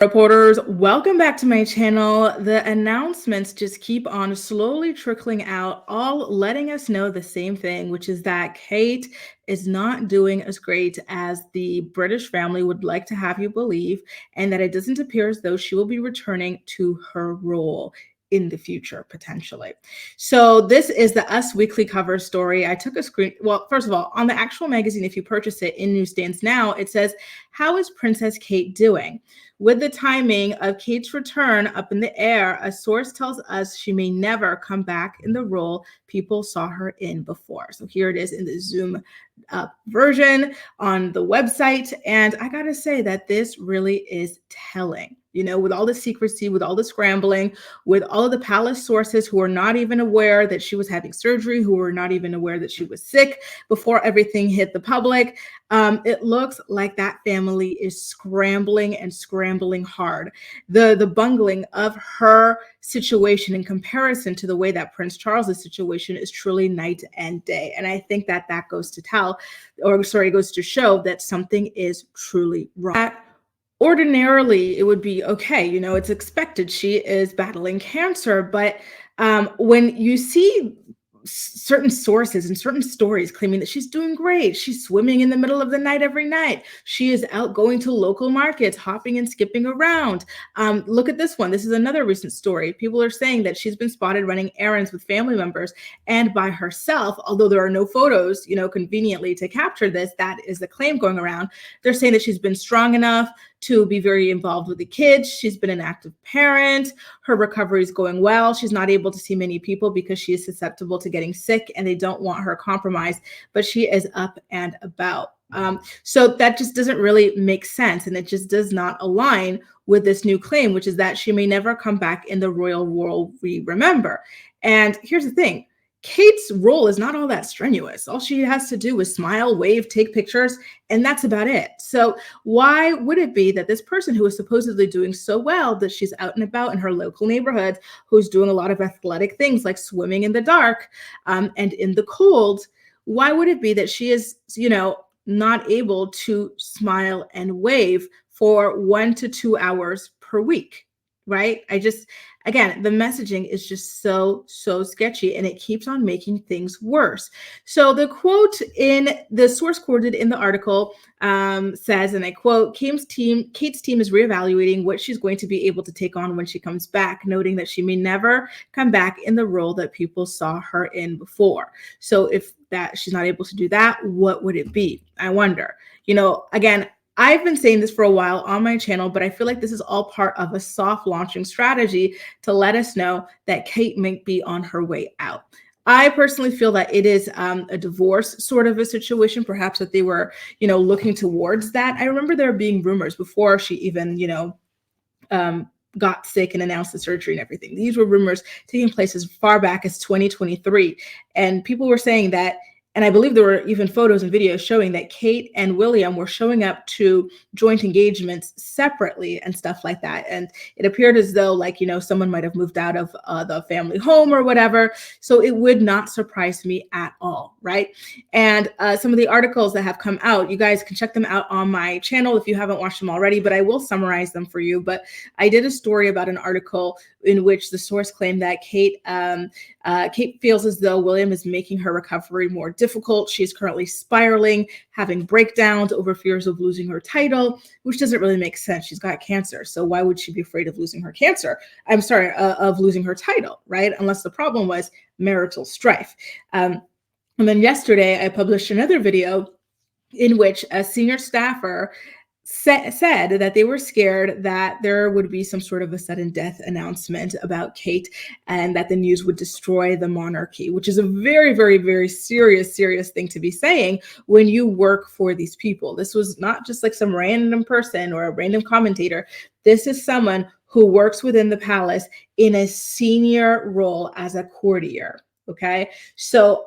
Reporters, welcome back to my channel. The announcements just keep on slowly trickling out, all letting us know the same thing, which is that Kate is not doing as great as the British family would like to have you believe, and that it doesn't appear as though she will be returning to her role in the future, potentially. So this is the Us Weekly cover story. I took a screen. Well, first of all, on the actual magazine, if you purchase it in newsstands now, it says, "How is Princess Kate doing?" With the timing of Kate's return up in the air, a source tells us she may never come back in the role people saw her in before. So here it is in the Zoom up version on the website. And I gotta say that this really is telling. With all the secrecy, with all the scrambling, with all of the palace sources who are not even aware that she was having surgery, who were not even aware that she was sick before everything hit the public. It looks like that family is scrambling and scrambling hard. The bungling of her situation in comparison to the way that Prince Charles's situation is truly night and day. And I think that goes to show that something is truly wrong. Ordinarily, it would be okay. It's expected. She is battling cancer. But when you see certain sources and certain stories claiming that she's doing great, she's swimming in the middle of the night every night, she is out going to local markets, hopping and skipping around. Look at this one. This is another recent story. People are saying that she's been spotted running errands with family members and by herself, although there are no photos, conveniently to capture this. That is the claim going around. They're saying that she's been strong enough to be very involved with the kids. She's been an active parent. Her recovery is going well. She's not able to see many people because she is susceptible to getting sick and they don't want her compromised, but she is up and about. So that just doesn't really make sense. And it just does not align with this new claim, which is that she may never come back in the royal role we remember. And here's the thing. Kate's role is not all that strenuous. All she has to do is smile, wave, take pictures, and that's about it. So why would it be that this person who is supposedly doing so well, that she's out and about in her local neighborhood, who's doing a lot of athletic things like swimming in the dark and in the cold, why would it be that she is, not able to smile and wave for 1 to 2 hours per week? Right? Again, the messaging is just so sketchy and it keeps on making things worse. So the quote in the source quoted in the article says, and I quote, Kate's team is reevaluating what she's going to be able to take on when she comes back, noting that she may never come back in the role that people saw her in before. So if that she's not able to do that, what would it be? I wonder. Again, I've been saying this for a while on my channel, but I feel like this is all part of a soft launching strategy to let us know that Kate might be on her way out. I personally feel that it is a divorce sort of a situation, perhaps that they were, looking towards that. I remember there being rumors before she even, got sick and announced the surgery and everything. These were rumors taking place as far back as 2023. And people were saying that, and I believe there were even photos and videos showing that Kate and William were showing up to joint engagements separately and stuff like that. And it appeared as though, someone might have moved out of the family home or whatever. So it would not surprise me at all, right? And some of the articles that have come out, you guys can check them out on my channel if you haven't watched them already, but I will summarize them for you. But I did a story about an article in which the source claimed that Kate feels as though William is making her recovery more difficult. She's currently spiraling, having breakdowns over fears of losing her title, which doesn't really make sense. She's got cancer. So why would she be afraid of losing her of losing her title, right? Unless the problem was marital strife. And then yesterday I published another video in which a senior staffer said that they were scared that there would be some sort of a sudden death announcement about Kate and that the news would destroy the monarchy, which is a very, very, very serious thing to be saying when you work for these people. This was not just like some random person or a random commentator. This is someone who works within the palace in a senior role as a courtier. Okay. So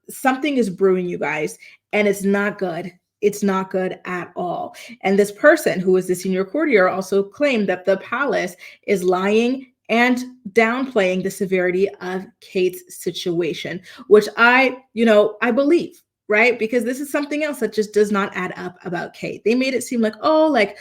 something is brewing, you guys, and it's not good. It's not good at all. And this person who is the senior courtier also claimed that the palace is lying and downplaying the severity of Kate's situation, which I believe, right? Because this is something else that just does not add up about Kate. They made it seem like,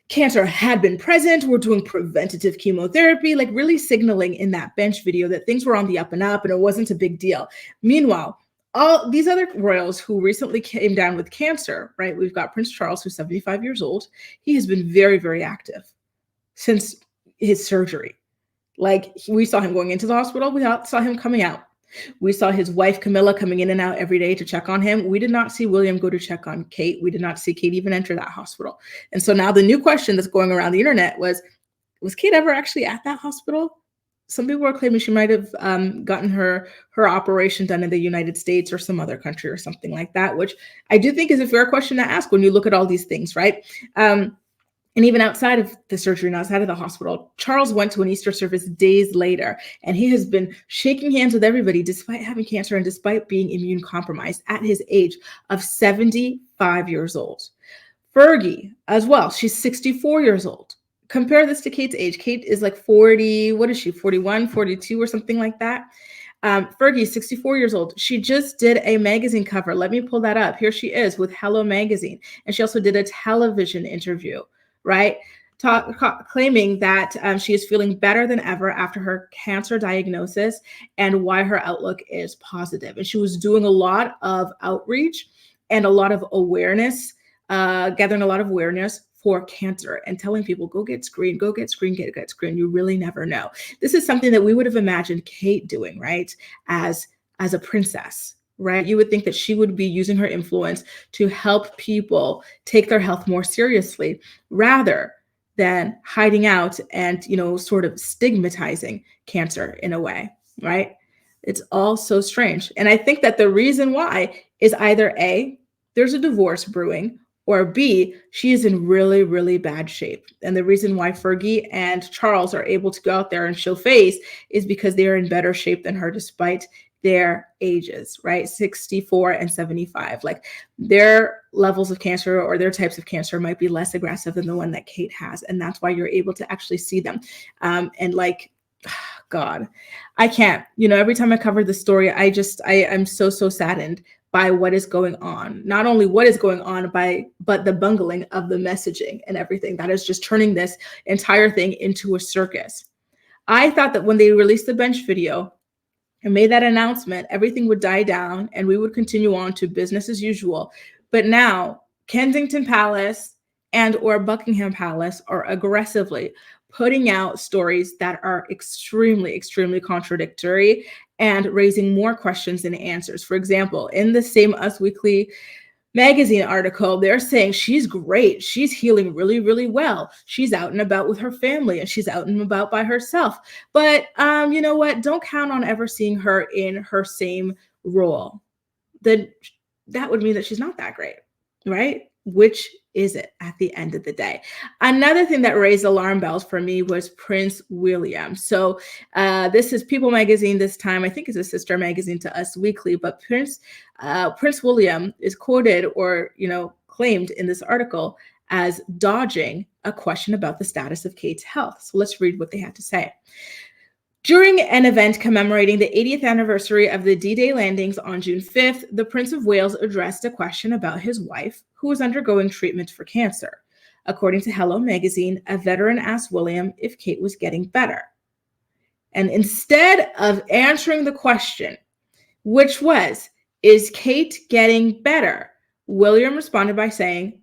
cancer had been present. We're doing preventative chemotherapy, like really signaling in that bench video that things were on the up and up and it wasn't a big deal. Meanwhile, all these other royals who recently came down with cancer, right? We've got Prince Charles, who's 75 years old. He has been very, very active since his surgery. Like we saw him going into the hospital, we saw him coming out. We saw his wife Camilla coming in and out every day to check on him. We did not see William go to check on Kate. We did not see Kate even enter that hospital. And so now the new question that's going around the internet was Kate ever actually at that hospital? Some people are claiming she might have gotten her operation done in the United States or some other country or something like that, which I do think is a fair question to ask when you look at all these things, right? And even outside of the surgery and outside of the hospital, Charles went to an Easter service days later, and he has been shaking hands with everybody despite having cancer and despite being immune compromised at his age of 75 years old. Fergie as well, she's 64 years old. Compare this to Kate's age. Kate is like 40, what is she, 41, 42 or something like that. Fergie, 64 years old. She just did a magazine cover. Let me pull that up. Here she is with Hello Magazine. And she also did a television interview, right? Claiming that she is feeling better than ever after her cancer diagnosis and why her outlook is positive. And she was doing a lot of outreach and a lot of awareness, gathering a lot of awareness for cancer and telling people, go get screened, go get screened, get screened. You really never know. This is something that we would have imagined Kate doing, right? As a princess, right? You would think that she would be using her influence to help people take their health more seriously rather than hiding out and, sort of stigmatizing cancer in a way, right? It's all so strange. And I think that the reason why is either A, there's a divorce brewing, or B, she is in really, really bad shape. And the reason why Fergie and Charles are able to go out there and show face is because they are in better shape than her despite their ages, right? 64 and 75. Like their levels of cancer or their types of cancer might be less aggressive than the one that Kate has. And that's why you're able to actually see them. And like, God, I can't, every time I cover the story, I'm so saddened by what is going on. Not only what is going on but the bungling of the messaging and everything that is just turning this entire thing into a circus. I thought that when they released the bench video and made that announcement, everything would die down and we would continue on to business as usual. But now Kensington Palace and or Buckingham Palace are aggressively putting out stories that are extremely, extremely contradictory and raising more questions than answers. For example, in the same Us Weekly magazine article, they're saying she's great. She's healing really, really well. She's out and about with her family and she's out and about by herself. But you know what? Don't count on ever seeing her in her same role. Then that would mean that she's not that great, right? Which is it at the end of the day? Another thing that raised alarm bells for me was Prince William. So this is People magazine this time. I think it's a sister magazine to Us Weekly, but Prince William is quoted or, claimed in this article as dodging a question about the status of Kate's health. So let's read what they had to say. During an event commemorating the 80th anniversary of the D-Day landings on June 5th, the Prince of Wales addressed a question about his wife, who was undergoing treatment for cancer. According to Hello Magazine, a veteran asked William if Kate was getting better. And instead of answering the question, which was, is Kate getting better? William responded by saying,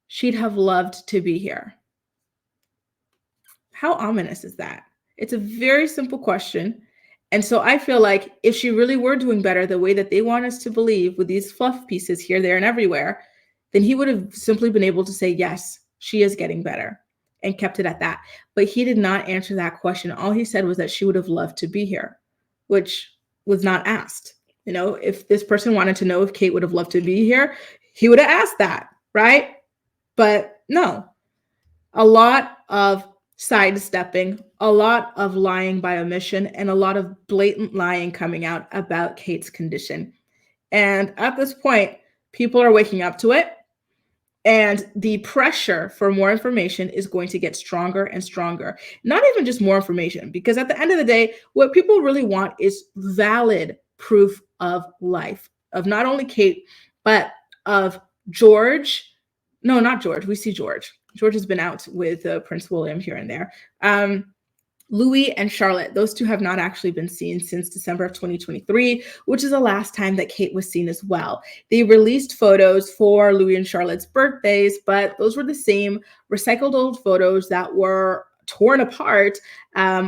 she'd have loved to be here. How ominous is that? It's a very simple question. And so I feel like if she really were doing better the way that they want us to believe with these fluff pieces here, there, and everywhere, then he would have simply been able to say, yes, she is getting better and kept it at that. But he did not answer that question. All he said was that she would have loved to be here, which was not asked. If this person wanted to know if Kate would have loved to be here, he would have asked that, right? But no, a lot of sidestepping, a lot of lying by omission, and a lot of blatant lying coming out about Kate's condition. And at this point, people are waking up to it. And the pressure for more information is going to get stronger and stronger. Not even just more information, because at the end of the day, what people really want is valid proof of life, of not only Kate, but of George. No, not George. We see George. George has been out with Prince William here and there. Louis and Charlotte, those two have not actually been seen since December of 2023, which is the last time that Kate was seen as well. They released photos for Louis and Charlotte's birthdays, but those were the same recycled old photos that were torn apart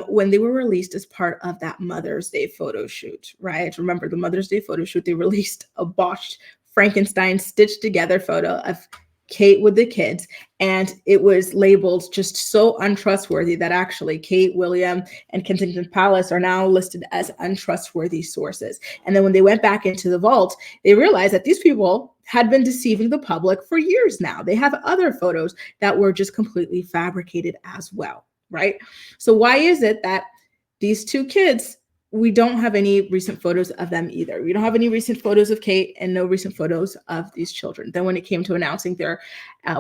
when they were released as part of that Mother's Day photo shoot, right? Remember the Mother's Day photo shoot, they released a botched Frankenstein stitched together photo of Kate with the kids, and it was labeled just so untrustworthy that actually Kate, William, and Kensington Palace are now listed as untrustworthy sources. And then when they went back into the vault, they realized that these people had been deceiving the public for years now. They have other photos that were just completely fabricated as well, right? So why is it that these two kids, we don't have any recent photos of them either? We don't have any recent photos of Kate and no recent photos of these children. Then when it came to announcing their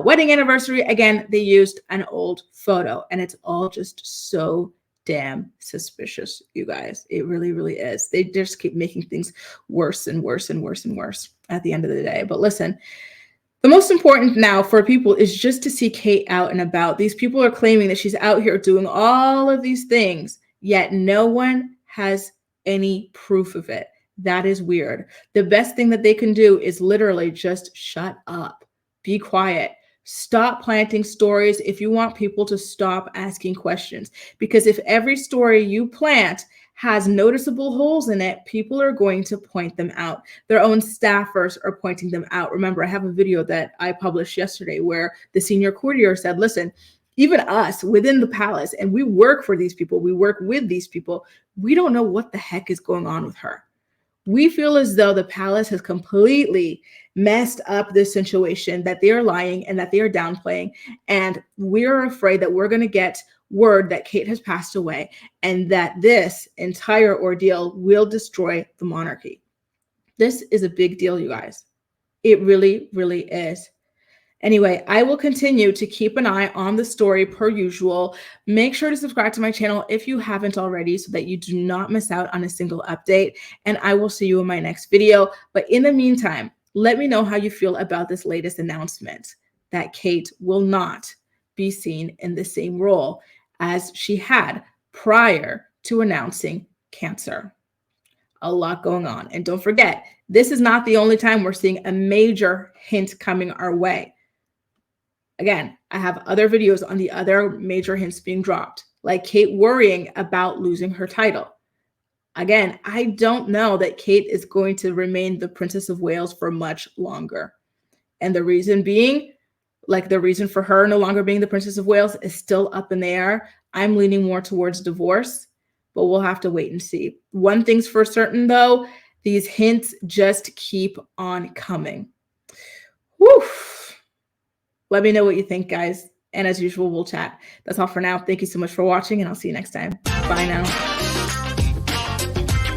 wedding anniversary, again, they used an old photo, and it's all just so damn suspicious, you guys. It really, really is. They just keep making things worse and worse and worse and worse at the end of the day. But listen, the most important now for people is just to see Kate out and about. These people are claiming that she's out here doing all of these things, yet no one has any proof of it. That is weird. The best thing that they can do is literally just shut up, be quiet, stop planting stories if you want people to stop asking questions. Because if every story you plant has noticeable holes in it, people are going to point them out. Their own staffers are pointing them out. Remember, I have a video that I published yesterday where the senior courtier said, listen, even us within the palace, and we work for these people, we work with these people, we don't know what the heck is going on with her. We feel as though the palace has completely messed up this situation, that they are lying and that they are downplaying. And we're afraid that we're going to get word that Kate has passed away and that this entire ordeal will destroy the monarchy. This is a big deal, you guys. It really, really is. Anyway, I will continue to keep an eye on the story per usual. Make sure to subscribe to my channel if you haven't already so that you do not miss out on a single update. And I will see you in my next video. But in the meantime, let me know how you feel about this latest announcement that Kate will not be seen in the same role as she had prior to announcing cancer. A lot going on. And don't forget, this is not the only time we're seeing a major hint coming our way. Again, I have other videos on the other major hints being dropped, like Kate worrying about losing her title. Again, I don't know that Kate is going to remain the Princess of Wales for much longer. And the reason being, like the reason for her no longer being the Princess of Wales is still up in the air. I'm leaning more towards divorce, but we'll have to wait and see. One thing's for certain though, these hints just keep on coming. Whew. Let me know what you think, guys. And as usual, we'll chat. That's all for now. Thank you so much for watching, and I'll see you next time. Bye now.